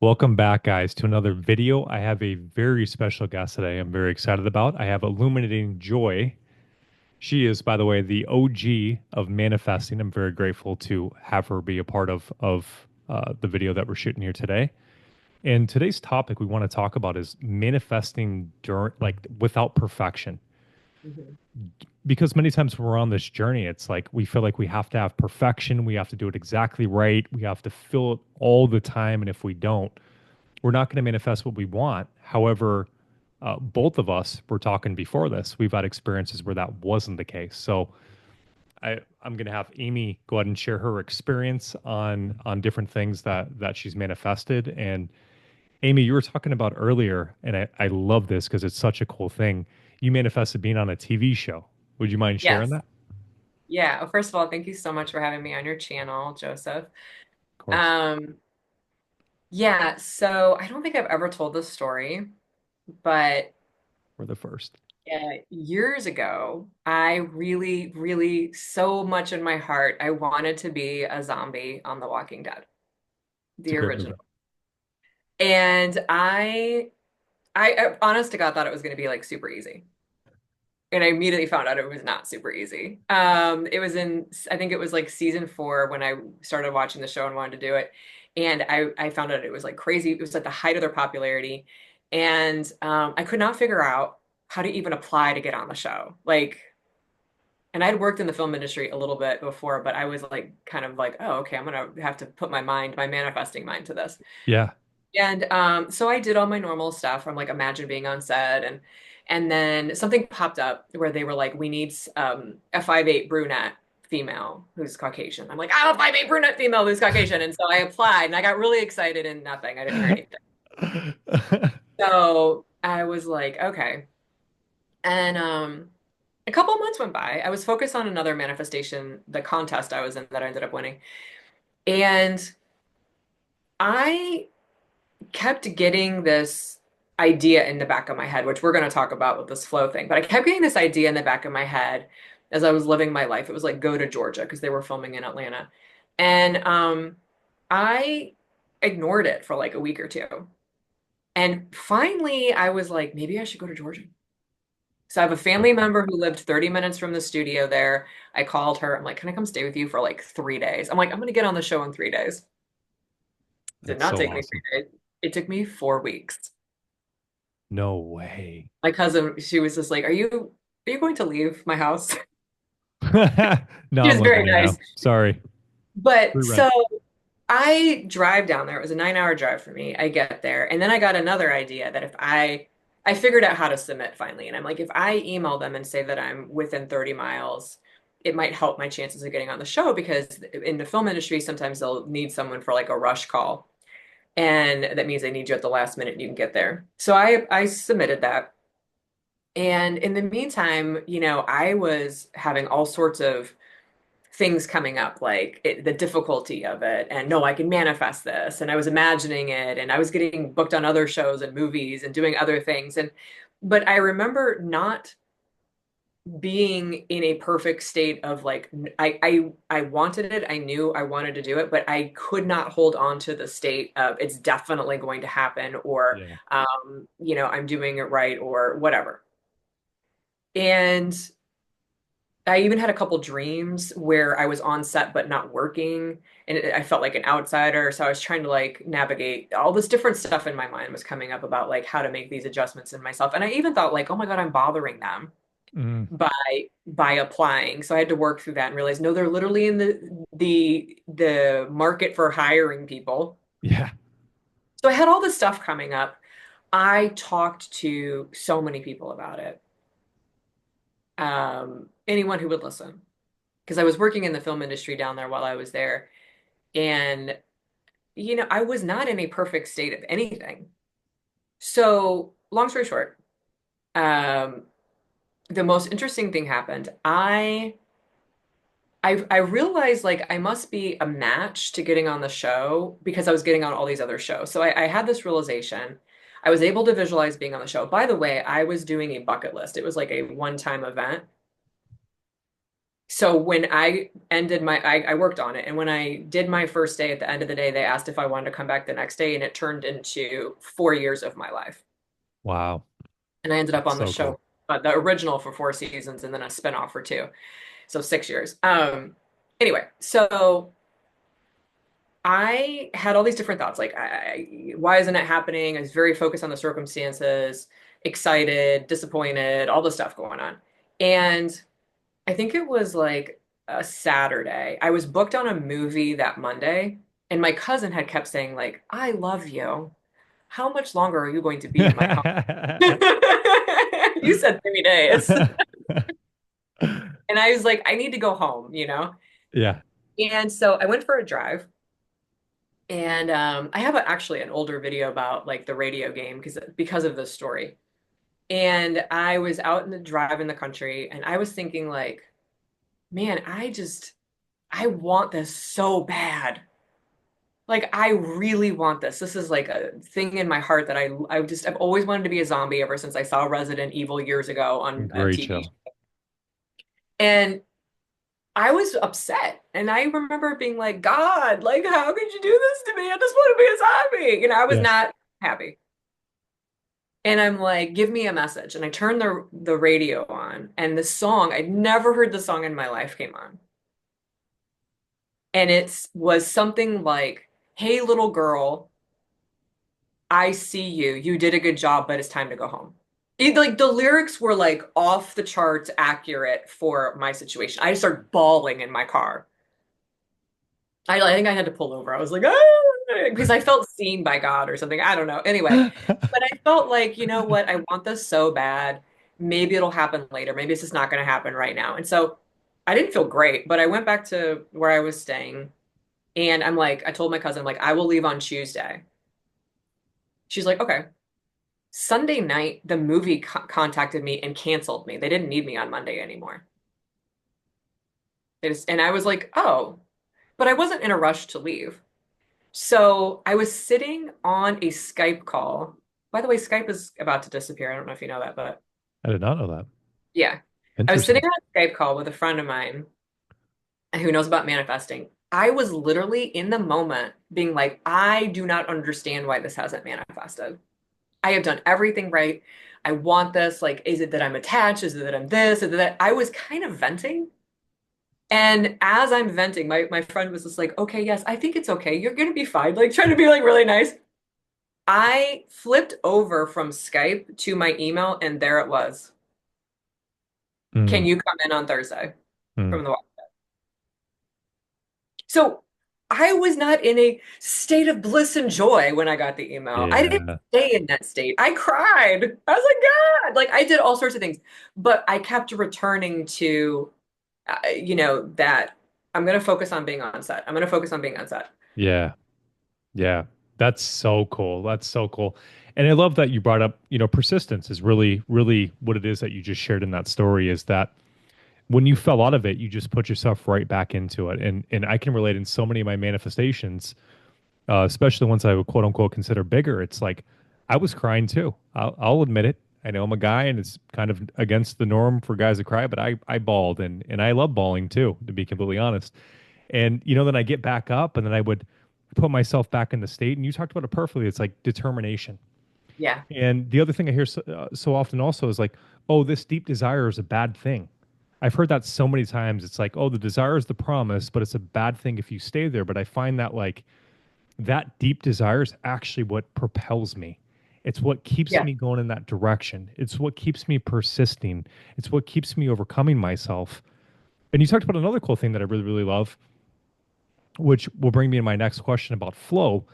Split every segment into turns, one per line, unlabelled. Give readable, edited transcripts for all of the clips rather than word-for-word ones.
Welcome back, guys, to another video. I have a very special guest today I'm very excited about. I have Illuminating Joy. She is, by the way, the OG of manifesting. I'm very grateful to have her be a part of the video that we're shooting here today. And today's topic we want to talk about is manifesting during, like, without perfection.
Mhm.
Because many times when we're on this journey, it's like we feel like we have to have perfection. We have to do it exactly right. We have to feel it all the time. And if we don't, we're not going to manifest what we want. However, both of us were talking before this. We've had experiences where that wasn't the case. So I'm going to have Amy go ahead and share her experience on different things that she's manifested. And Amy, you were talking about earlier, and I love this because it's such a cool thing. You manifested being on a TV show. Would you mind sharing
Yes.
that?
Yeah. Well, first of all, thank you so much for having me on your channel, Joseph.
Of course.
Um, yeah, so I don't think I've ever told this story, but
We're the first.
years ago, I really, really, so much in my heart, I wanted to be a zombie on The Walking Dead,
It's a
the
great movie.
original. And I honest to God, thought it was going to be like super easy. And I immediately found out it was not super easy. It was in, I think it was like season 4 when I started watching the show and wanted to do it. And I found out it was like crazy. It was at the height of their popularity. And I could not figure out how to even apply to get on the show. Like, and I'd worked in the film industry a little bit before, but I was like, kind of like, oh, okay, I'm gonna have to put my mind, my manifesting mind to this.
Yeah.
And so I did all my normal stuff from like imagine being on set and then something popped up where they were like, we need a 5'8" brunette female who's Caucasian. I'm like, I'm a 5'8" brunette female who's Caucasian. And so I applied and I got really excited and nothing. I didn't hear anything. So I was like, okay. And a couple of months went by. I was focused on another manifestation, the contest I was in that I ended up winning. And I kept getting this idea in the back of my head, which we're going to talk about with this flow thing. But I kept getting this idea in the back of my head as I was living my life. It was like go to Georgia because they were filming in Atlanta. And I ignored it for like a week or two. And finally, I was like, maybe I should go to Georgia. So I have a family
Okay.
member who lived 30 minutes from the studio there. I called her. I'm like, can I come stay with you for like 3 days? I'm like, I'm going to get on the show in 3 days. Did
That's
not
so
take me
awesome.
3 days. It took me 4 weeks.
No way.
My cousin, she was just like, are you going to leave my house?"
No,
She
I'm
was
living
very
there now.
nice.
Sorry.
But
Free rent.
so I drive down there. It was a 9-hour drive for me. I get there. And then I got another idea that if I figured out how to submit finally. And I'm like, if I email them and say that I'm within 30 miles, it might help my chances of getting on the show because in the film industry, sometimes they'll need someone for like a rush call. And that means they need you at the last minute and you can get there. So I submitted that. And in the meantime, I was having all sorts of things coming up, like the difficulty of it, and no, I can manifest this. And I was imagining it, and I was getting booked on other shows and movies and doing other things. But I remember not being in a perfect state of like, I wanted it. I knew I wanted to do it, but I could not hold on to the state of it's definitely going to happen or,
Yeah.
I'm doing it right or whatever. And I even had a couple dreams where I was on set but not working, and I felt like an outsider. So I was trying to like navigate all this different stuff in my mind was coming up about like how to make these adjustments in myself. And I even thought like, oh my God, I'm bothering them
Mm,
by applying. So I had to work through that and realize no, they're literally in the market for hiring people.
yeah.
So I had all this stuff coming up. I talked to so many people about it. Anyone who would listen because I was working in the film industry down there while I was there. And, I was not in a perfect state of anything. So, long story short, um, the most interesting thing happened. I realized like I must be a match to getting on the show because I was getting on all these other shows. So I had this realization. I was able to visualize being on the show. By the way, I was doing a bucket list. It was like a one-time event. So when I ended I worked on it. And when I did my first day at the end of the day, they asked if I wanted to come back the next day. And it turned into 4 years of my life.
Wow.
And I ended up
That's
on the
so cool.
show, the original for 4 seasons and then a spinoff for two. So 6 years. Anyway, so I had all these different thoughts like, why isn't it happening? I was very focused on the circumstances, excited, disappointed, all the stuff going on. And I think it was like a Saturday. I was booked on a movie that Monday, and my cousin had kept saying like, "I love you. How much longer are you going to be in my home?" You said 3 days. And I was like, I need to go home, you know?
Yeah.
And so I went for a drive. And I have actually an older video about like the radio game because of this story. And I was out in the drive in the country, and I was thinking like, man, I want this so bad. Like I really want this. This is like a thing in my heart that I've always wanted to be a zombie ever since I saw Resident Evil years ago on
Great
TV.
show.
And I was upset. And I remember being like, God, like how could you do this to me? I just want to be a zombie. I was
Yeah.
not happy. And I'm like, give me a message. And I turned the radio on, and the song, I'd never heard the song in my life, came on. And it was something like, hey, little girl, I see you. You did a good job, but it's time to go home. Like the lyrics were like off the charts accurate for my situation. I just started bawling in my car. I think I had to pull over. I was like, oh, because I felt seen by God or something. I don't know. Anyway, but I felt like, you know what? I want this so bad. Maybe it'll happen later. Maybe it's just not going to happen right now. And so I didn't feel great, but I went back to where I was staying, and I'm like, I told my cousin, like, I will leave on Tuesday. She's like, okay. Sunday night, the movie contacted me and canceled me. They didn't need me on Monday anymore. And I was like, oh, but I wasn't in a rush to leave. So I was sitting on a Skype call. By the way, Skype is about to disappear. I don't know if you know that, but
I did not know that.
yeah. I was sitting
Interesting.
on a Skype call with a friend of mine who knows about manifesting. I was literally in the moment being like, I do not understand why this hasn't manifested. I have done everything right. I want this. Like, is it that I'm attached? Is it that I'm this? Is it that I was kind of venting? And as I'm venting, my friend was just like, okay, yes, I think it's okay. You're gonna be fine. Like trying to be like really nice. I flipped over from Skype to my email, and there it was. Can
Mm,
you come in on Thursday
mm.
from the So I was not in a state of bliss and joy when I got the email. I didn't
Yeah.
stay in that state. I cried. I was like, God, like I did all sorts of things, but I kept returning to, that I'm going to focus on being on set. I'm going to focus on being on set.
Yeah. Yeah. That's so cool. That's so cool. And I love that you brought up, persistence is really, really what it is that you just shared in that story is that when you fell out of it, you just put yourself right back into it. And I can relate in so many of my manifestations, especially the ones I would quote unquote consider bigger. It's like I was crying too. I'll admit it. I know I'm a guy and it's kind of against the norm for guys to cry, but I bawled and I love bawling too, to be completely honest. And then I get back up and then I would put myself back in the state. And you talked about it perfectly. It's like determination.
Yeah.
And the other thing I hear so often also is like, oh, this deep desire is a bad thing. I've heard that so many times. It's like, oh, the desire is the promise, but it's a bad thing if you stay there. But I find that like that deep desire is actually what propels me. It's what keeps
Yeah.
me going in that direction. It's what keeps me persisting. It's what keeps me overcoming myself. And you talked about another cool thing that I really, really love, which will bring me to my next question about flow.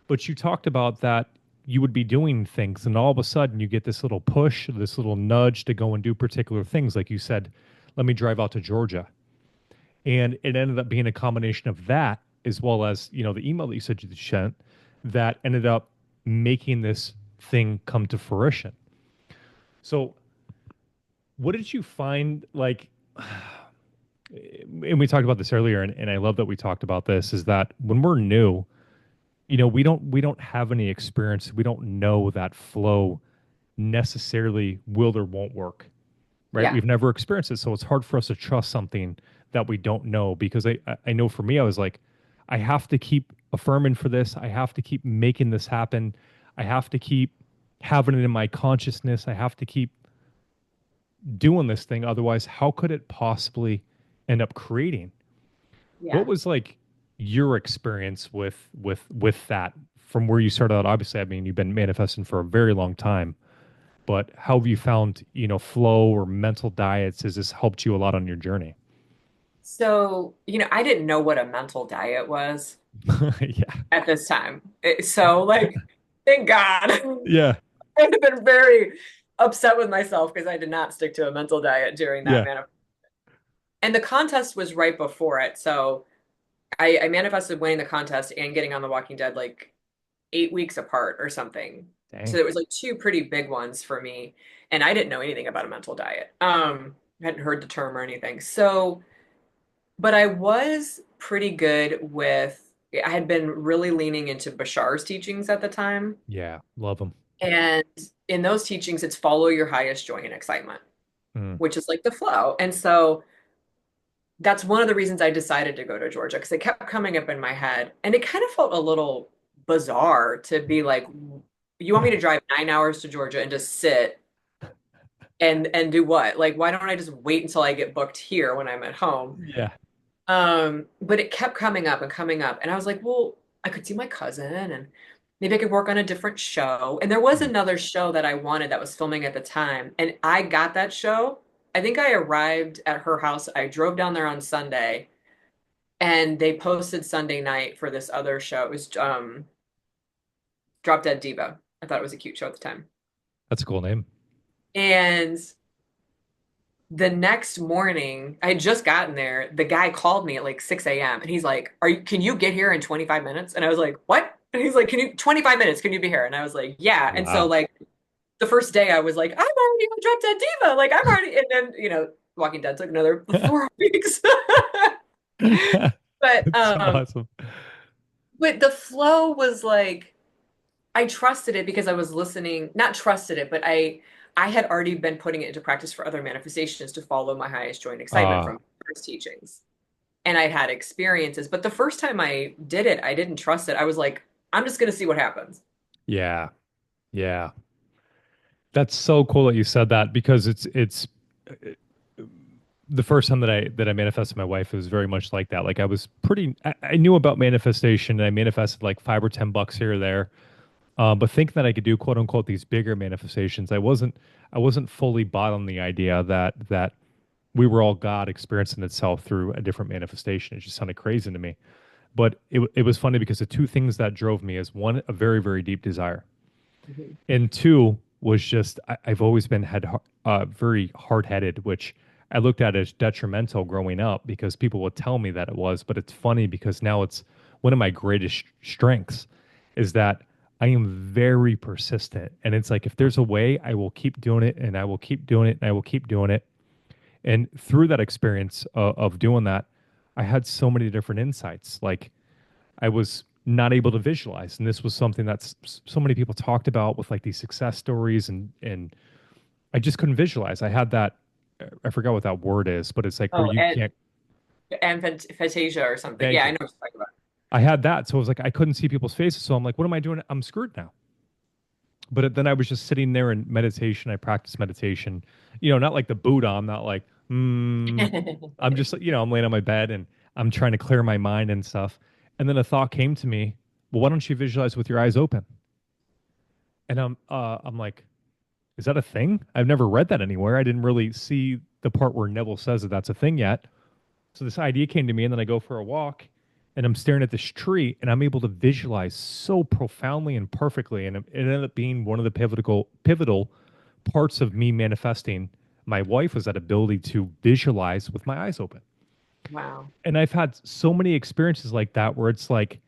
But you talked about that you would be doing things, and all of a sudden you get this little push, this little nudge to go and do particular things. Like you said, let me drive out to Georgia. And it ended up being a combination of that, as well as, the email that you said you sent, that ended up making this thing come to fruition. So, what did you find like? And we talked about this earlier, and I love that we talked about this, is that when we're new, we don't have any experience. We don't know that flow necessarily will or won't work, right?
Yeah.
We've never experienced it, so it's hard for us to trust something that we don't know. Because I know for me, I was like, I have to keep affirming for this. I have to keep making this happen. I have to keep having it in my consciousness. I have to keep doing this thing. Otherwise, how could it possibly end up creating? What
Yeah.
was like your experience with that from where you started out? Obviously, I mean, you've been manifesting for a very long time, but how have you found, flow or mental diets? Has this helped you a lot on your journey?
So, I didn't know what a mental diet was
Yeah.
at this time. So, like, thank God.
Yeah.
I would have been very upset with myself because I did not stick to a mental diet during that
Yeah.
manifest. And the contest was right before it. So I manifested winning the contest and getting on The Walking Dead like 8 weeks apart or something. So
Dang.
it was like two pretty big ones for me. And I didn't know anything about a mental diet. I hadn't heard the term or anything. So, but I was pretty good with, I had been really leaning into Bashar's teachings at the time.
Yeah. Love them.
And in those teachings, it's follow your highest joy and excitement,
Mm.
which is like the flow. And so that's one of the reasons I decided to go to Georgia because it kept coming up in my head. And it kind of felt a little bizarre to be like, you want me to drive 9 hours to Georgia and just sit and do what? Like, why don't I just wait until I get booked here when I'm at home?
Yeah.
But it kept coming up and coming up. And I was like, well, I could see my cousin and maybe I could work on a different show. And there was
Mm.
another show that I wanted that was filming at the time. And I got that show. I think I arrived at her house. I drove down there on Sunday and they posted Sunday night for this other show. It was Drop Dead Diva. I thought it was a cute show at the time.
That's a cool name.
And the next morning, I had just gotten there. The guy called me at like 6 a.m. and he's like, can you get here in 25 minutes? And I was like, what? And he's like, 25 minutes, can you be here? And I was like, yeah. And so
Wow.
like the first day I was like, I'm already on Drop Dead Diva. Like I'm already, and then, Walking Dead took another 4 weeks. But
It's so awesome.
but the flow was like I trusted it because I was listening, not trusted it, but I had already been putting it into practice for other manifestations to follow my highest joy and excitement
Uh,
from first teachings. And I'd had experiences, but the first time I did it, I didn't trust it. I was like, I'm just going to see what happens.
yeah. Yeah. That's so cool that you said that because it's the first time that I manifested my wife, it was very much like that. Like I knew about manifestation and I manifested like $5 or $10 here or there. But thinking that I could do quote unquote these bigger manifestations, I wasn't fully bought on the idea that we were all God experiencing itself through a different manifestation. It just sounded crazy to me. But it was funny because the two things that drove me is one, a very, very deep desire.
Mhm.
And two was just I've always been very hard headed, which I looked at as detrimental growing up because people would tell me that it was. But it's funny because now it's one of my greatest strengths is that I am very persistent. And it's like if there's a way, I will keep doing it and I will keep doing it and I will keep doing it. And through that experience of doing that, I had so many different insights. Like I was not able to visualize. And this was something that's so many people talked about with like these success stories and I just couldn't visualize. I had that I forgot what that word is, but it's like where
Oh,
you can't
and Fantasia or something.
thank
Yeah, I
you.
know what you're talking
I had that. So it was like I couldn't see people's faces. So I'm like, what am I doing? I'm screwed now. Then I was just sitting there in meditation. I practiced meditation, not like the Buddha. I'm not like,
about.
I'm just, I'm laying on my bed and I'm trying to clear my mind and stuff. And then a thought came to me, well, why don't you visualize with your eyes open? And I'm like, is that a thing? I've never read that anywhere. I didn't really see the part where Neville says that that's a thing yet. So this idea came to me, and then I go for a walk, and I'm staring at this tree, and I'm able to visualize so profoundly and perfectly, and it ended up being one of the pivotal parts of me manifesting. My wife was that ability to visualize with my eyes open,
Wow.
and I've had so many experiences like that where it's like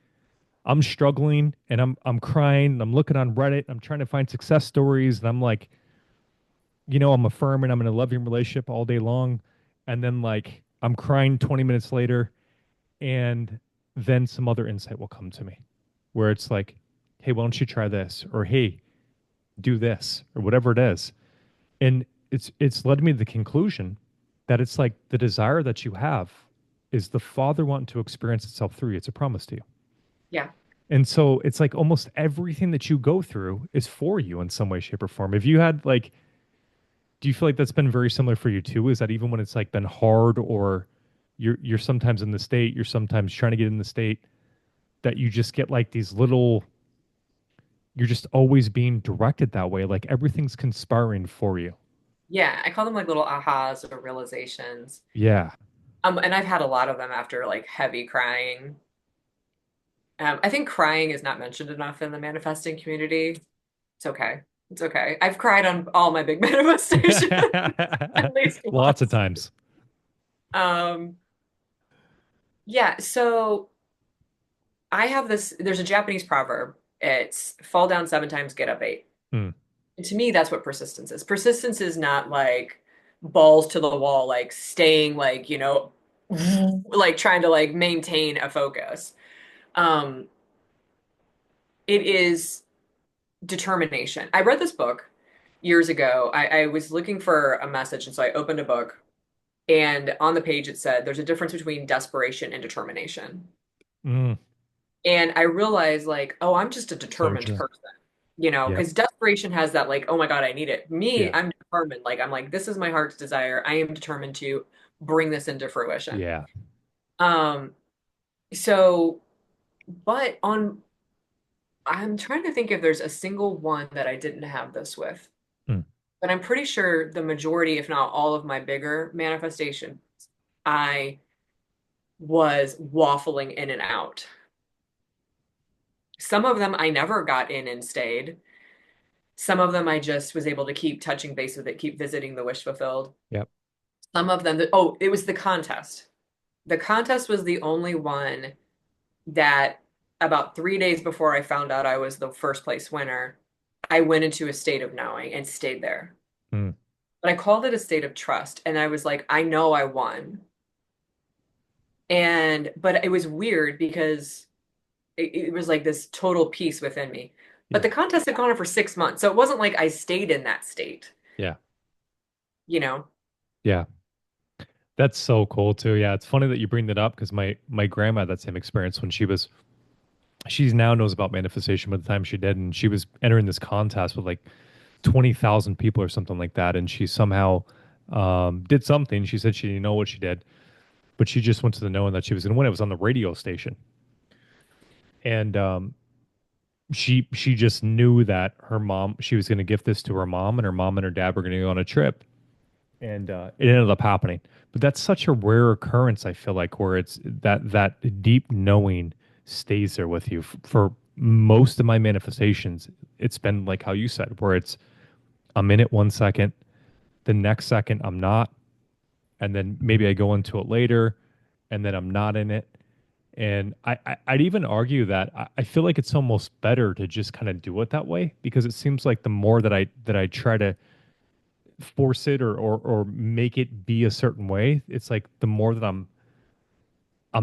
I'm struggling and I'm crying, and I'm looking on Reddit, I'm trying to find success stories, and I'm like, I'm affirming I'm in a loving relationship all day long, and then like I'm crying 20 minutes later and then some other insight will come to me where it's like, hey, why don't you try this? Or hey, do this, or whatever it is. And it's led me to the conclusion that it's like the desire that you have. is the Father wanting to experience itself through you. It's a promise to you.
Yeah.
And so it's like almost everything that you go through is for you in some way, shape, or form. If you had like, do you feel like that's been very similar for you too? Is that even when it's like been hard or you're sometimes in the state, you're sometimes trying to get in the state, that you just get like these little, you're just always being directed that way. Like everything's conspiring for you.
Yeah. I call them like little ahas or realizations.
Yeah.
And I've had a lot of them after like heavy crying. I think crying is not mentioned enough in the manifesting community. It's okay. It's okay. I've cried on all my big manifestations at least
Lots of
once.
times.
Um, yeah, so I have this, there's a Japanese proverb. It's fall down 7 times, get up eight.
Hmm.
And to me, that's what persistence is. Persistence is not like balls to the wall, like staying like, like trying to like maintain a focus. Um, it is determination. I read this book years ago. I was looking for a message, and so I opened a book, and on the page it said there's a difference between desperation and determination.
Mm.
And I realized, like, oh, I'm just a
So
determined
true.
person,
Yep.
because desperation has that, like, oh my God, I need it. Me,
Yeah.
I'm determined. Like, I'm like, this is my heart's desire. I am determined to bring this into fruition.
Yeah.
Um, so, but I'm trying to think if there's a single one that I didn't have this with.
Hmm.
But I'm pretty sure the majority, if not all of my bigger manifestations, I was waffling in and out. Some of them I never got in and stayed. Some of them I just was able to keep touching base with it, keep visiting the wish fulfilled.
Yep.
Some of them, oh, it was the contest. The contest was the only one that about 3 days before I found out I was the first place winner, I went into a state of knowing and stayed there.
Hmm.
But I called it a state of trust. And I was like, I know I won. But it was weird because it was like this total peace within me. But
Yeah.
the contest had gone on for 6 months. So it wasn't like I stayed in that state,
Yeah.
you know?
Yeah. That's so cool too. Yeah. It's funny that you bring that up because my grandma had that same experience when she's now knows about manifestation by the time she did, and she was entering this contest with like 20,000 people or something like that, and she somehow did something. She said she didn't know what she did, but she just went to the knowing that she was going to win. It was on the radio station, and she just knew that her mom, she was going to gift this to her mom, and her mom and her dad were going to go on a trip, and it ended up happening. But that's such a rare occurrence. I feel like where it's that deep knowing stays there with you for most of my manifestations. It's been like how you said, where it's I'm in it 1 second, the next second I'm not, and then maybe I go into it later, and then I'm not in it. And I'd even argue that I feel like it's almost better to just kind of do it that way because it seems like the more that I try to force it or make it be a certain way, it's like the more that I'm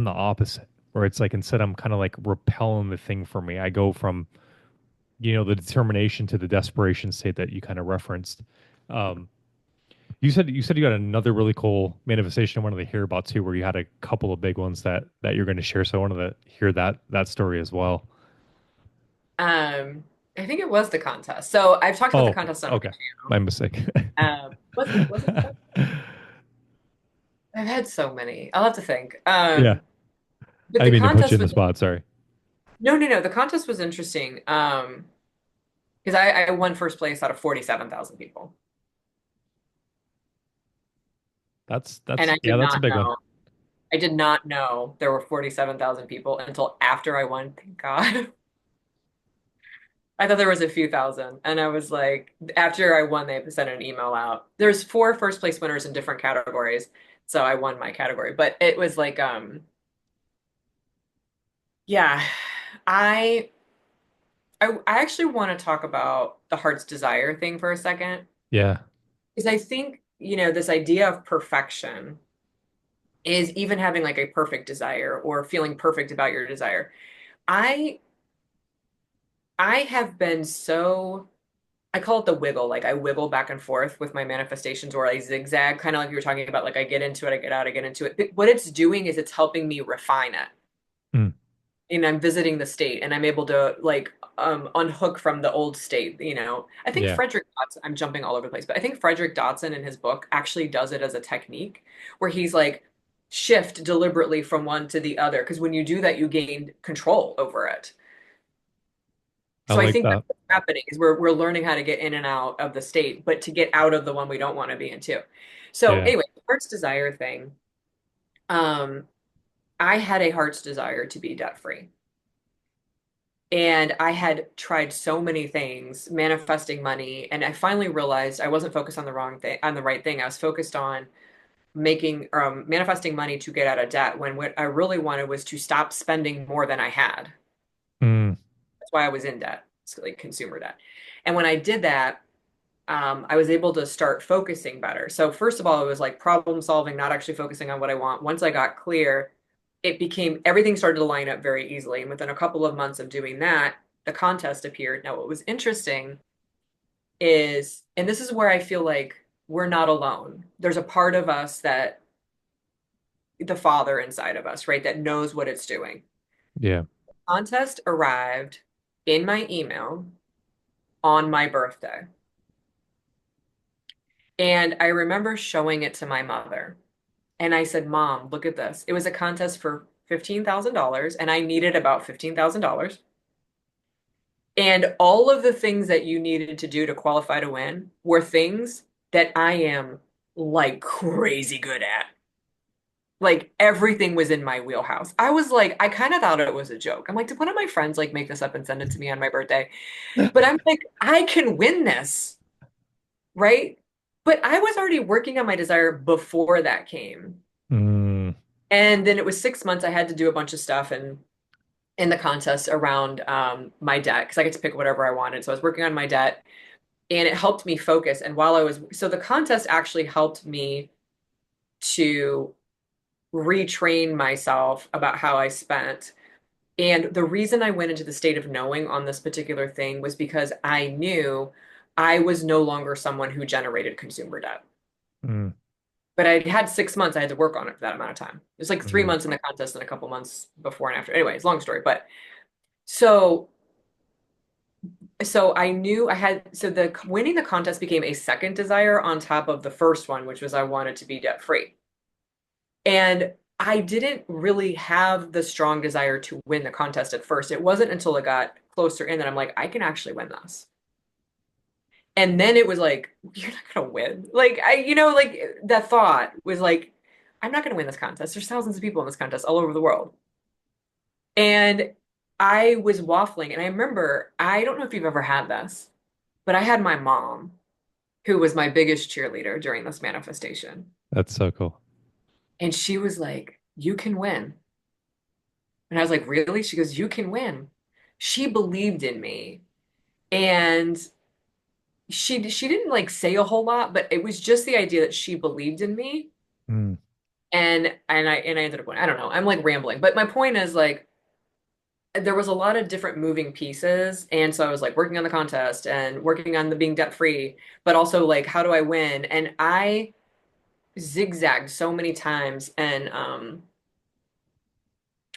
the opposite. Where it's like instead I'm kind of like repelling the thing for me. I go from the determination to the desperation state that you kind of referenced. Um, you said you got another really cool manifestation I wanted to hear about too, where you had a couple of big ones that you're going to share. So I wanted to hear that story as well.
Um, I think it was the contest. So I've talked about the
Oh,
contest on my
okay, my mistake.
was it? I've had so many. I'll have to think.
Yeah,
But
I
the
didn't mean to put you in
contest
the
was
spot. Sorry.
no, no, no. The contest was interesting. Because I won first place out of 47,000 people. And
That's
I
yeah,
did
that's a
not
big one.
know. I did not know there were 47,000 people until after I won. Thank God. I thought there was a few thousand. And I was like, after I won, they sent an email out. There's four first place winners in different categories. So I won my category. But it was like, yeah, I I actually want to talk about the heart's desire thing for a second.
Yeah,
Because I think, this idea of perfection is even having like a perfect desire or feeling perfect about your desire. I I have been so I call it the wiggle. Like I wiggle back and forth with my manifestations, or I zigzag, kind of like you were talking about. Like I get into it, I get out, I get into it. But what it's doing is it's helping me refine it.
Mm.
And I'm visiting the state and I'm able to like unhook from the old state, you know. I think
Yeah.
Frederick Dotson, I'm jumping all over the place, but I think Frederick Dotson in his book actually does it as a technique where he's like shift deliberately from one to the other. Because when you do that, you gain control over it.
I
So I
like
think that's
that.
what's happening is we're learning how to get in and out of the state, but to get out of the one we don't want to be in too. So
Yeah.
anyway, the heart's desire thing. Um, I had a heart's desire to be debt free. And I had tried so many things, manifesting money, and I finally realized I wasn't focused on the wrong thing, on the right thing. I was focused on making manifesting money to get out of debt when what I really wanted was to stop spending more than I had.
Mm.
That's why I was in debt. It's like consumer debt. And when I did that, I was able to start focusing better. So first of all, it was like problem solving, not actually focusing on what I want. Once I got clear, it became everything started to line up very easily. And within a couple of months of doing that, the contest appeared. Now, what was interesting is, and this is where I feel like we're not alone. There's a part of us that the father inside of us, right, that knows what it's doing.
Yeah.
Contest arrived in my email on my birthday. And I remember showing it to my mother. And I said, Mom, look at this. It was a contest for $15,000, and I needed about $15,000. And all of the things that you needed to do to qualify to win were things that I am like crazy good at. Like everything was in my wheelhouse. I was like, I kind of thought it was a joke. I'm like, did one of my friends like make this up and send it to me on my birthday? But I'm like, I can win this, right? But I was already working on my desire before that came.
Mm.
And then it was 6 months. I had to do a bunch of stuff and in the contest around my debt because I get to pick whatever I wanted. So I was working on my debt and it helped me focus. And while I was, so the contest actually helped me to retrain myself about how I spent. And the reason I went into the state of knowing on this particular thing was because I knew I was no longer someone who generated consumer debt.
Mm.
But I had 6 months, I had to work on it for that amount of time. It was like three
Mm.
months in the contest and a couple months before and after. Anyways, long story. But so I knew I had so the winning the contest became a second desire on top of the first one, which was I wanted to be debt free. And I didn't really have the strong desire to win the contest at first. It wasn't until it got closer in that I'm like, I can actually win this. And then it was like, you're not gonna win. Like like that thought was like, I'm not gonna win this contest. There's thousands of people in this contest all over the world. And I was waffling, and I remember, I don't know if you've ever had this, but I had my mom, who was my biggest cheerleader during this manifestation.
That's so cool.
And she was like, you can win. And I was like, really? She goes, you can win. She believed in me. And she didn't like say a whole lot, but it was just the idea that she believed in me.
Mm.
And I ended up winning. I don't know. I'm like rambling. But my point is like there was a lot of different moving pieces. And so I was like working on the contest and working on the being debt free, but also like how do I win? And I zigzagged so many times. And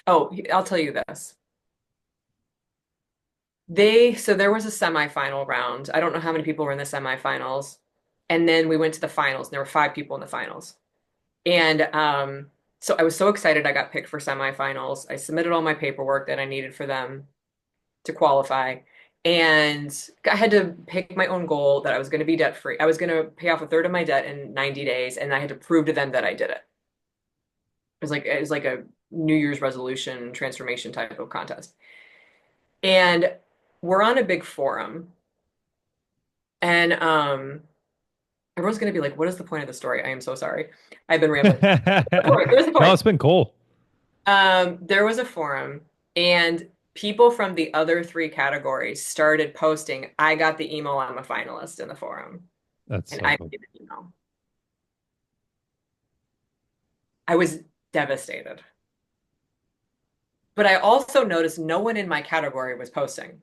oh, I'll tell you this. So there was a semifinal round. I don't know how many people were in the semifinals. And then we went to the finals, and there were 5 people in the finals. And so I was so excited I got picked for semifinals. I submitted all my paperwork that I needed for them to qualify. And I had to pick my own goal that I was going to be debt free. I was going to pay off a third of my debt in 90 days, and I had to prove to them that I did it. It was like a New Year's resolution transformation type of contest. And we're on a big forum, and everyone's going to be like, "What is the point of the story?" I am so sorry. I've been rambling. There's the
No,
point.
it's been cool.
There was a forum, and people from the other three categories started posting, I got the email, I'm a finalist in the forum.
That's
And
so
I
cool.
didn't get the email. I was devastated. But I also noticed no one in my category was posting.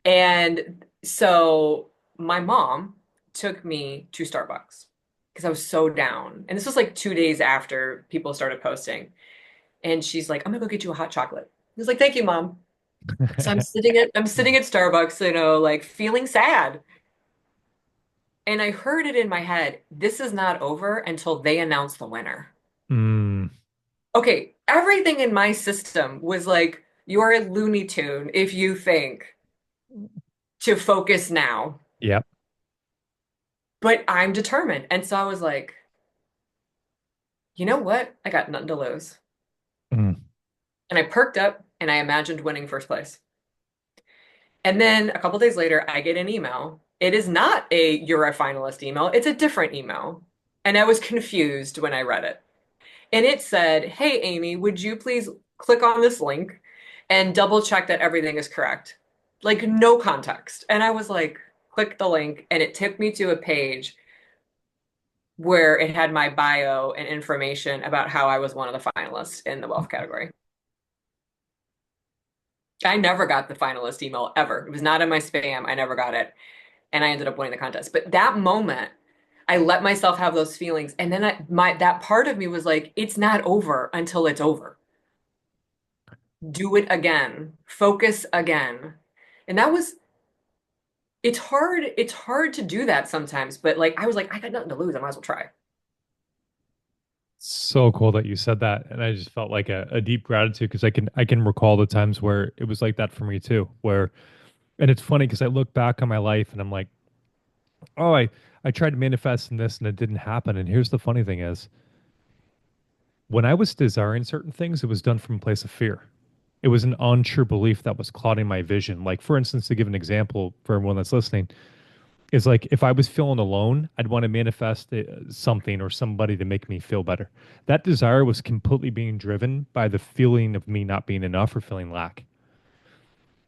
And so my mom took me to Starbucks because I was so down. And this was like 2 days after people started posting. And she's like, I'm gonna go get you a hot chocolate. I was like, thank you, mom. So I'm sitting at Starbucks, like feeling sad. And I heard it in my head, this is not over until they announce the winner.
Mm,
Okay, everything in my system was like, you're a Looney Tune if you think to focus now.
yep.
But I'm determined. And so I was like, you know what? I got nothing to lose.
Mm.
And I perked up and I imagined winning first place. And then a couple days later, I get an email. It is not a you're a finalist email, it's a different email. And I was confused when I read it. And it said, hey, Amy, would you please click on this link and double check that everything is correct? Like, no context. And I was like, click the link. And it took me to a page where it had my bio and information about how I was one of the finalists in the wealth category. I never got the finalist email ever. It was not in my spam. I never got it. And I ended up winning the contest. But that moment, I let myself have those feelings. And then that part of me was like, it's not over until it's over. Do it again. Focus again. And it's hard to do that sometimes, but like I was like, I got nothing to lose. I might as well try.
So cool that you said that, and I just felt like a deep gratitude because I can recall the times where it was like that for me too. Where and it's funny because I look back on my life and I'm like, oh, I tried to manifest in this and it didn't happen. And here's the funny thing is, when I was desiring certain things, it was done from a place of fear. It was an untrue belief that was clouding my vision. Like for instance, to give an example for everyone that's listening, is like if I was feeling alone, I'd want to manifest something or somebody to make me feel better. That desire was completely being driven by the feeling of me not being enough or feeling lack.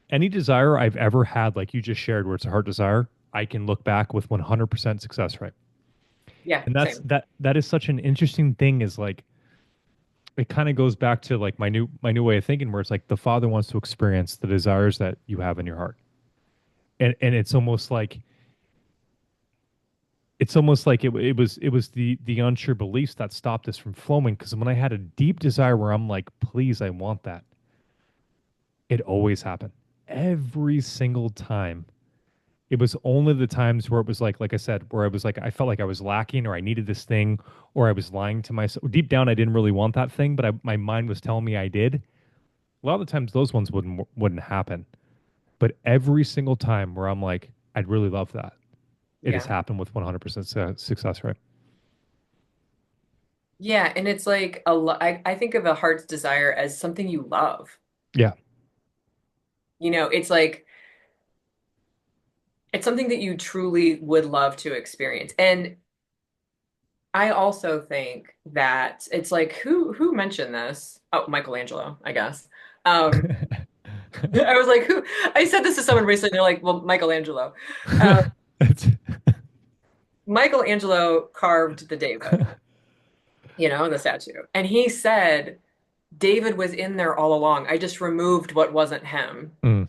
Any desire I've ever had, like you just shared, where it's a heart desire, I can look back with 100% success rate.
Yeah,
And that's
same.
that is such an interesting thing is like it kind of goes back to like my new way of thinking where it's like the father wants to experience the desires that you have in your heart. And it's almost like it was the unsure beliefs that stopped us from flowing because when I had a deep desire where I'm like, please, I want that, it always happened. Every single time. It was only the times where it was like I said, where I was like, I felt like I was lacking or I needed this thing or I was lying to myself. Deep down, I didn't really want that thing, but my mind was telling me I did. A lot of the times those ones wouldn't happen. But every single time where I'm like, I'd really love that, it has
Yeah.
happened with 100% success rate.
Yeah, and it's like I think of a heart's desire as something you love.
Yeah.
It's like it's something that you truly would love to experience. And I also think that it's like who mentioned this? Oh, Michelangelo, I guess. Um, I was like, who? I said this to someone recently. They're like, well, Michelangelo. Uh,
It's-
Michelangelo carved the David, the statue. And he said, David was in there all along. I just removed what wasn't him.
Mm,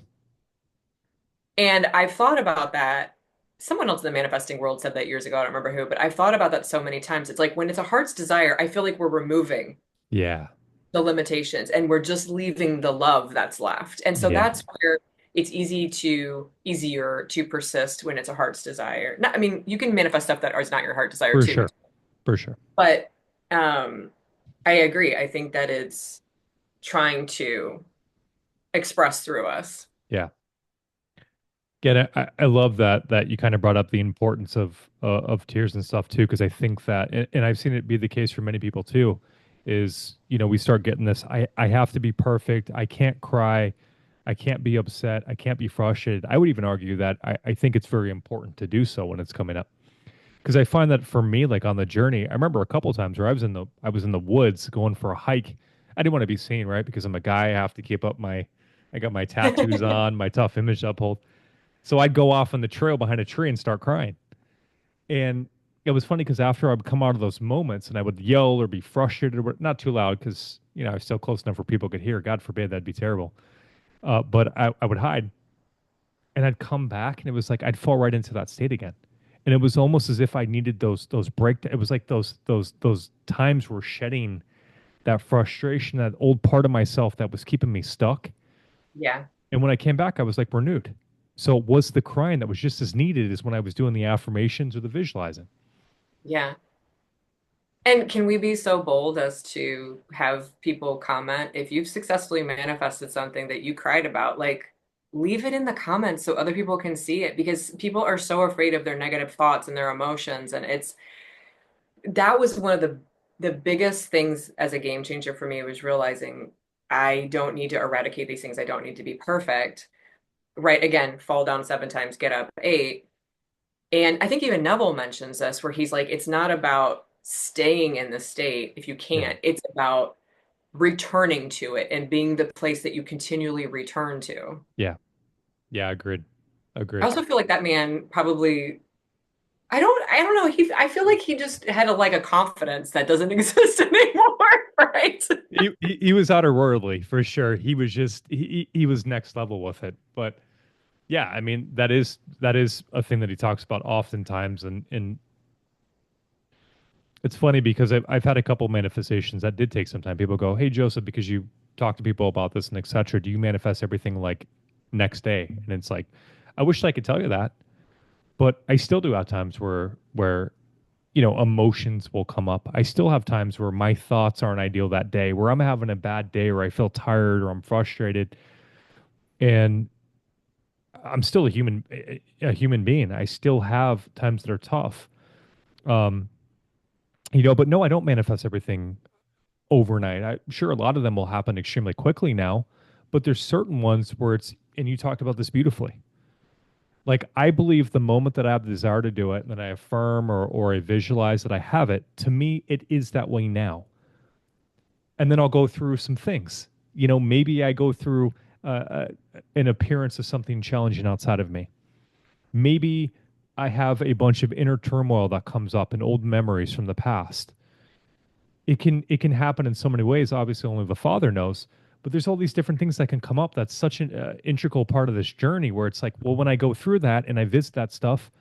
And I've thought about that. Someone else in the manifesting world said that years ago. I don't remember who, but I've thought about that so many times. It's like when it's a heart's desire, I feel like we're removing
yeah.
the limitations and we're just leaving the love that's left. And so
Yeah.
that's where it's easier to persist when it's a heart's desire. Not, I mean, you can manifest stuff that is not your heart desire
For
too.
sure. For sure.
But I agree. I think that it's trying to express through us.
Yeah. Get it. I love that you kind of brought up the importance of tears and stuff too, because I think that, and I've seen it be the case for many people too, is we start getting this. I have to be perfect. I can't cry. I can't be upset. I can't be frustrated. I would even argue that I think it's very important to do so when it's coming up, because I find that for me, like on the journey, I remember a couple times where I was in the woods going for a hike. I didn't want to be seen, right? Because I'm a guy. I have to keep up I got my tattoos on, my tough image to uphold. So I'd go off on the trail behind a tree and start crying. And it was funny because after I would come out of those moments and I would yell or be frustrated, or not too loud because, I was still close enough where people could hear. God forbid that'd be terrible. But I would hide. and I'd come back and it was like I'd fall right into that state again. And it was almost as if I needed those break. It was like those times where shedding that frustration, that old part of myself that was keeping me stuck.
Yeah.
And when I came back, I was like renewed. So it was the crying that was just as needed as when I was doing the affirmations or the visualizing.
Yeah. And can we be so bold as to have people comment if you've successfully manifested something that you cried about, like leave it in the comments so other people can see it because people are so afraid of their negative thoughts and their emotions. And it's that was one of the biggest things as a game changer for me was realizing I don't need to eradicate these things. I don't need to be perfect. Right. Again, fall down 7 times, get up 8. And I think even Neville mentions this where he's like, it's not about staying in the state if you
Yeah.
can't, it's about returning to it and being the place that you continually return to.
Yeah. Yeah. Agreed.
I
Agreed.
also feel like that man probably I don't know, I feel like he just had a confidence that doesn't exist anymore, right?
He was outerworldly for sure. He was just he was next level with it. But yeah, I mean that is a thing that he talks about oftentimes, and it's funny because I've had a couple manifestations that did take some time. People go, "Hey Joseph, because you talk to people about this and etc. Do you manifest everything like next day?" And it's like, I wish I could tell you that, but I still do have times where emotions will come up. I still have times where my thoughts aren't ideal that day, where I'm having a bad day, or I feel tired, or I'm frustrated, and I'm still a human being. I still have times that are tough. Um, but no, I don't manifest everything overnight. I'm sure a lot of them will happen extremely quickly now, but there's certain ones where and you talked about this beautifully. Like I believe the moment that I have the desire to do it, and then I affirm or I visualize that I have it, to me, it is that way now. And then I'll go through some things. Maybe I go through uh, uh, an appearance of something challenging outside of me. Maybe I have a bunch of inner turmoil that comes up and old memories from the past. It can happen in so many ways. Obviously, only the Father knows. But there's all these different things that can come up. That's such an integral part of this journey. Where it's like, well, when I go through that and I visit that stuff,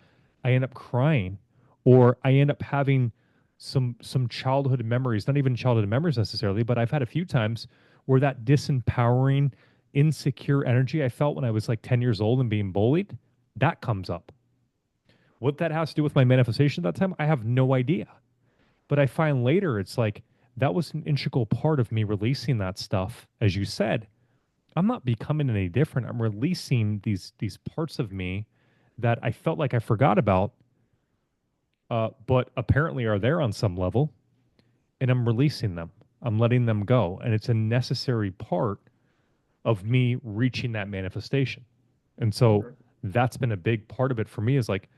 I end up crying, or I end up having some childhood memories. Not even childhood memories necessarily, but I've had a few times where that disempowering, insecure energy I felt when I was like 10 years old and being bullied, that comes up. What that has to do with my manifestation at that time, I have no idea. But I find later it's like that was an integral part of me releasing that stuff. As you said, I'm not becoming any different. I'm releasing these parts of me that I felt like I forgot about, but apparently are there on some level, and I'm releasing them. I'm letting them go, and it's a necessary part of me reaching that manifestation. And so
Mhm.
that's been a big part of it for me. Is like,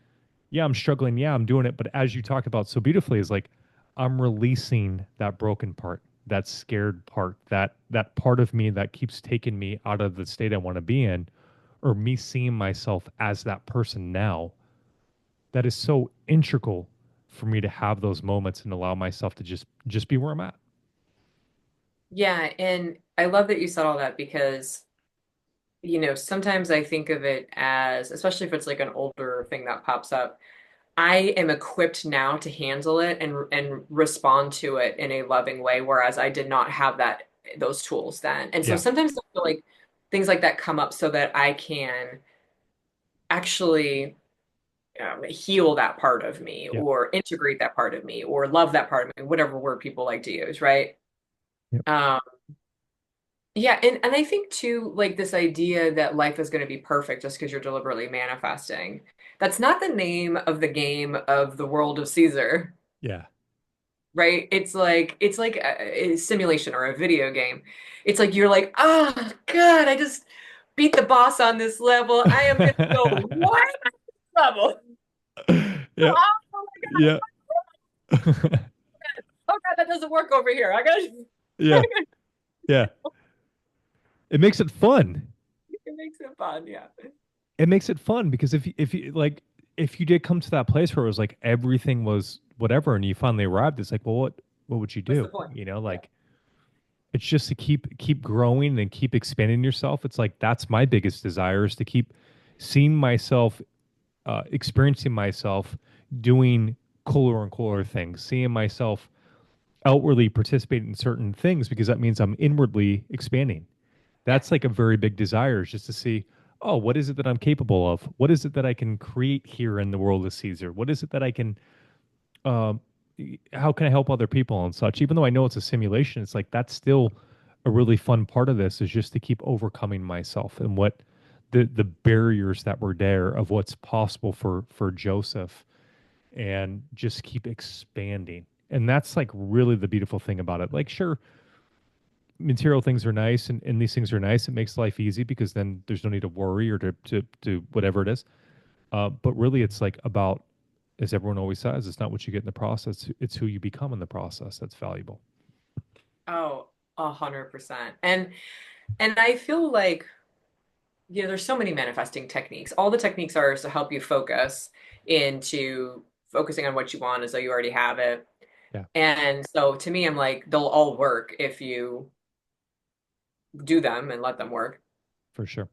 yeah, I'm struggling. Yeah, I'm doing it. But as you talked about so beautifully, is like I'm releasing that broken part, that scared part, that part of me that keeps taking me out of the state I want to be in, or me seeing myself as that person now. That is so integral for me to have those moments and allow myself to just be where I'm at.
Yeah, and I love that you said all that because sometimes I think of it as, especially if it's like an older thing that pops up, I am equipped now to handle it and respond to it in a loving way, whereas I did not have those tools then. And so
Yeah.
sometimes I feel like things like that come up so that I can actually heal that part of me
Yep.
or integrate that part of me or love that part of me, whatever word people like to use, right?
Yep.
Um, yeah, and I think too, like this idea that life is going to be perfect just because you're deliberately manifesting. That's not the name of the game of the world of Caesar,
Yeah.
right? It's like a simulation or a video game. It's like you're like, oh God, I just beat the boss on this level. I am gonna go what level?
Yep.
Oh my
Yeah.
God, oh God, that doesn't work over here. I gotta
Yeah. Yeah. It makes it fun.
it makes it fun, yeah.
It makes it fun because if you like if you did come to that place where it was like everything was whatever and you finally arrived, it's like, well, what would you
What's the
do?
point? Yeah.
Like it's just to keep growing and keep expanding yourself. It's like that's my biggest desire is to keep seeing myself, experiencing myself doing cooler and cooler things, seeing myself outwardly participate in certain things because that means I'm inwardly expanding.
Yeah.
That's like a very big desire is just to see, oh, what is it that I'm capable of? What is it that I can create here in the world of Caesar? What is it that I can, um, how can I help other people and such? Even though I know it's a simulation, it's like that's still a really fun part of this is just to keep overcoming myself and what the barriers that were there of what's possible for Joseph and just keep expanding. And that's like really the beautiful thing about it. Like, sure, material things are nice and these things are nice. It makes life easy because then there's no need to worry or to whatever it is. But really, it's like about, as everyone always says, it's not what you get in the process, it's who you become in the process that's valuable.
Oh, 100%. And I feel like, there's so many manifesting techniques. All the techniques are to help you focus into focusing on what you want as though you already have it.
Yeah,
And so to me, I'm like, they'll all work if you do them and let them work.
for sure.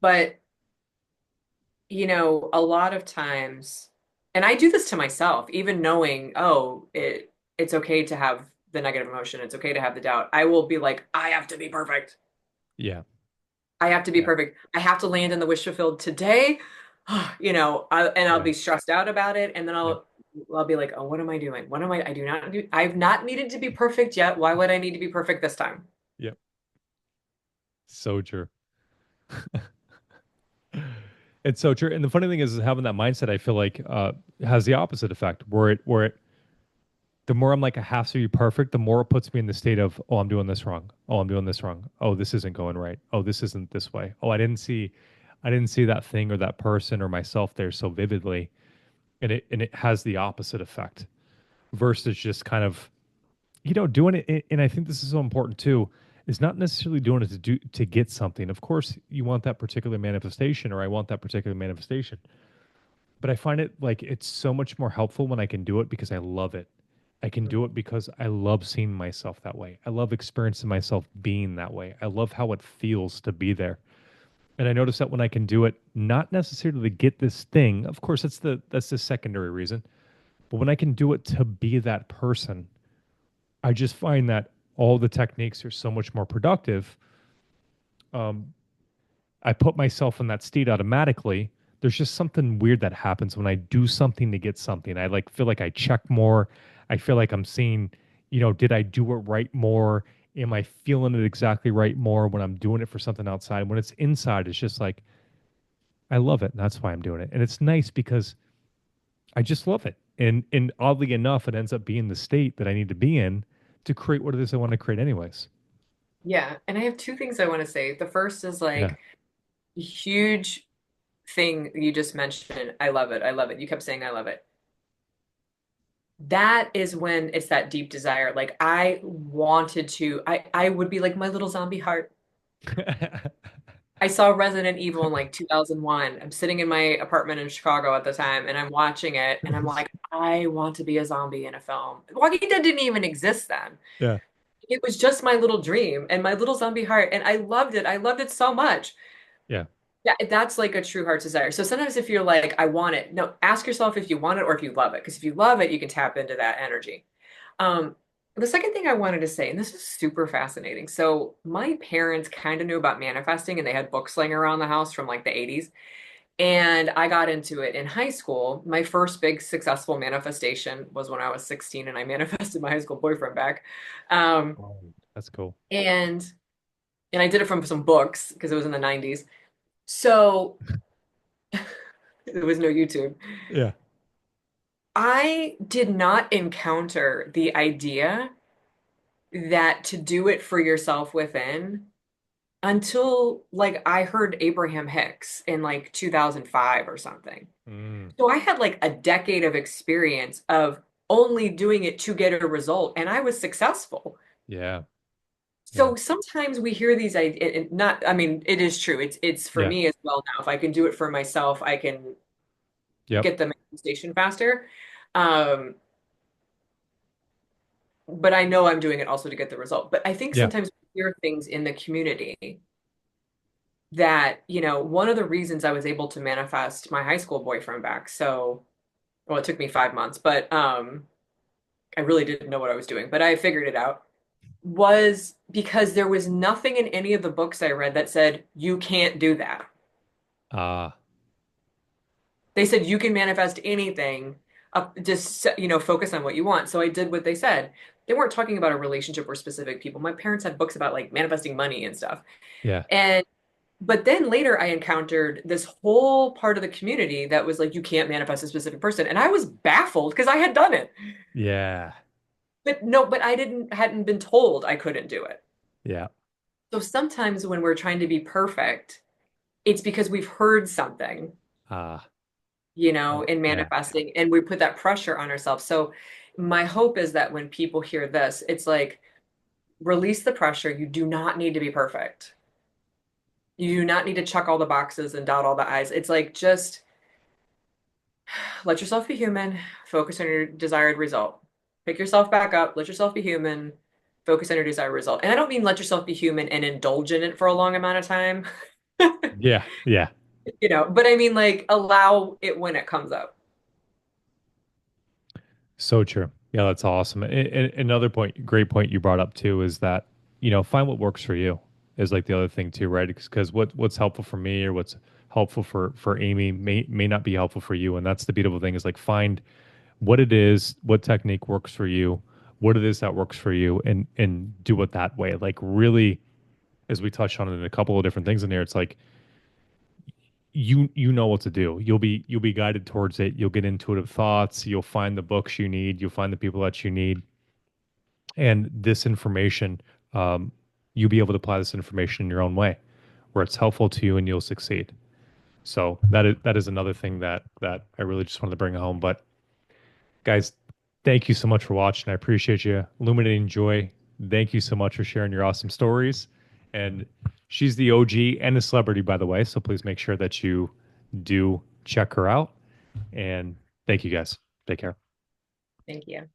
But, a lot of times, and I do this to myself, even knowing, oh, it's okay to have the negative emotion, it's okay to have the doubt. I will be like, I have to be perfect.
Yeah,
I have to be
yeah,
perfect. I have to land in the wish fulfilled today. And I'll
yeah,
be stressed out about it. And then
yeah,
I'll be like, oh, what am I doing? I do not do, I've not needed to be perfect yet. Why would I need to be perfect this time?
yeah. So true. It's so true. And the funny thing is having that mindset, I feel like has the opposite effect where it the more I'm like a has to be perfect, the more it puts me in the state of, oh, I'm doing this wrong. Oh, I'm doing this wrong. Oh, this isn't going right. Oh, this isn't this way. Oh, I didn't see that thing or that person or myself there so vividly. And it has the opposite effect versus just kind of, doing it. And I think this is so important too, is not necessarily doing it to get something. Of course, you want that particular manifestation, or I want that particular manifestation. But I find it like it's so much more helpful when I can do it because I love it. I can do it because I love seeing myself that way. I love experiencing myself being that way. I love how it feels to be there. And I notice that when I can do it, not necessarily to get this thing, of course that's the secondary reason, but when I can do it to be that person, I just find that all the techniques are so much more productive. Um, I put myself in that state automatically. There's just something weird that happens when I do something to get something. I like feel like I check more. I feel like I'm seeing, did I do it right more? Am I feeling it exactly right more when I'm doing it for something outside? When it's inside, it's just like I love it, and that's why I'm doing it. And it's nice because I just love it. And oddly enough, it ends up being the state that I need to be in to create what it is I want to create anyways.
Yeah. And I have two things I want to say. The first is
Yeah.
like a huge thing you just mentioned. I love it. I love it. You kept saying, I love it. That is when it's that deep desire. Like I would be like my little zombie heart. I saw Resident Evil in like 2001. I'm sitting in my apartment in Chicago at the time and I'm watching it and I'm like, I want to be a zombie in a film. Walking Dead didn't even exist then.
Yeah.
It was just my little dream and my little zombie heart. And I loved it. I loved it so much.
Yeah.
Yeah, that's like a true heart desire. So sometimes if you're like, I want it, no, ask yourself if you want it or if you love it. Because if you love it, you can tap into that energy. Um, the second thing I wanted to say, and this is super fascinating. So my parents kind of knew about manifesting and they had books laying around the house from like the 80s. And I got into it in high school. My first big successful manifestation was when I was 16 and I manifested my high school boyfriend back. Um,
Oh, that's cool.
and and I did it from some books because it was in the 90s. So there was no YouTube.
Yeah.
I did not encounter the idea that to do it for yourself within until like I heard Abraham Hicks in like 2005 or something.
Mm,
So I had like a decade of experience of only doing it to get a result, and I was successful.
yeah. Yeah.
So sometimes we hear these ideas, not, I mean, it is true. It's for
Yeah.
me as well now. If I can do it for myself, I can
Yep.
get the manifestation faster. Um, but I know I'm doing it also to get the result. But I think
Yeah.
sometimes we hear things in the community that, one of the reasons I was able to manifest my high school boyfriend back. So, well, it took me 5 months, but I really didn't know what I was doing, but I figured it out. Was because there was nothing in any of the books I read that said you can't do that.
Ah,
They said you can manifest anything, just focus on what you want. So I did what they said. They weren't talking about a relationship or specific people. My parents had books about like manifesting money and stuff.
yeah,
And but then later I encountered this whole part of the community that was like you can't manifest a specific person. And I was baffled because I had done it.
yeah,
But no, but I hadn't been told I couldn't do it.
yeah.
So sometimes when we're trying to be perfect, it's because we've heard something,
Ah,
in
yeah,
manifesting, and we put that pressure on ourselves. So my hope is that when people hear this, it's like release the pressure. You do not need to be perfect. You do not need to check all the boxes and dot all the I's. It's like just let yourself be human, focus on your desired result. Pick yourself back up, let yourself be human, focus on your desired result. And I don't mean let yourself be human and indulge in it for a long amount of time,
yeah, yeah.
but I mean like allow it when it comes up.
So true. Yeah, that's awesome. Another point, great point you brought up too, is that find what works for you is like the other thing too, right? Because what's helpful for me or what's helpful for Amy may not be helpful for you, and that's the beautiful thing is like find what it is, what technique works for you, what it is that works for you, and do it that way. Like really, as we touched on it in a couple of different things in there, it's like you know what to do. You'll be guided towards it. You'll get intuitive thoughts. You'll find the books you need. You'll find the people that you need, and this information, you'll be able to apply this information in your own way, where it's helpful to you, and you'll succeed. So that is another thing that I really just wanted to bring home. But guys, thank you so much for watching. I appreciate you. Illuminating Joy, thank you so much for sharing your awesome stories. And she's the OG and a celebrity, by the way. So please make sure that you do check her out. And thank you guys. Take care.
Thank you.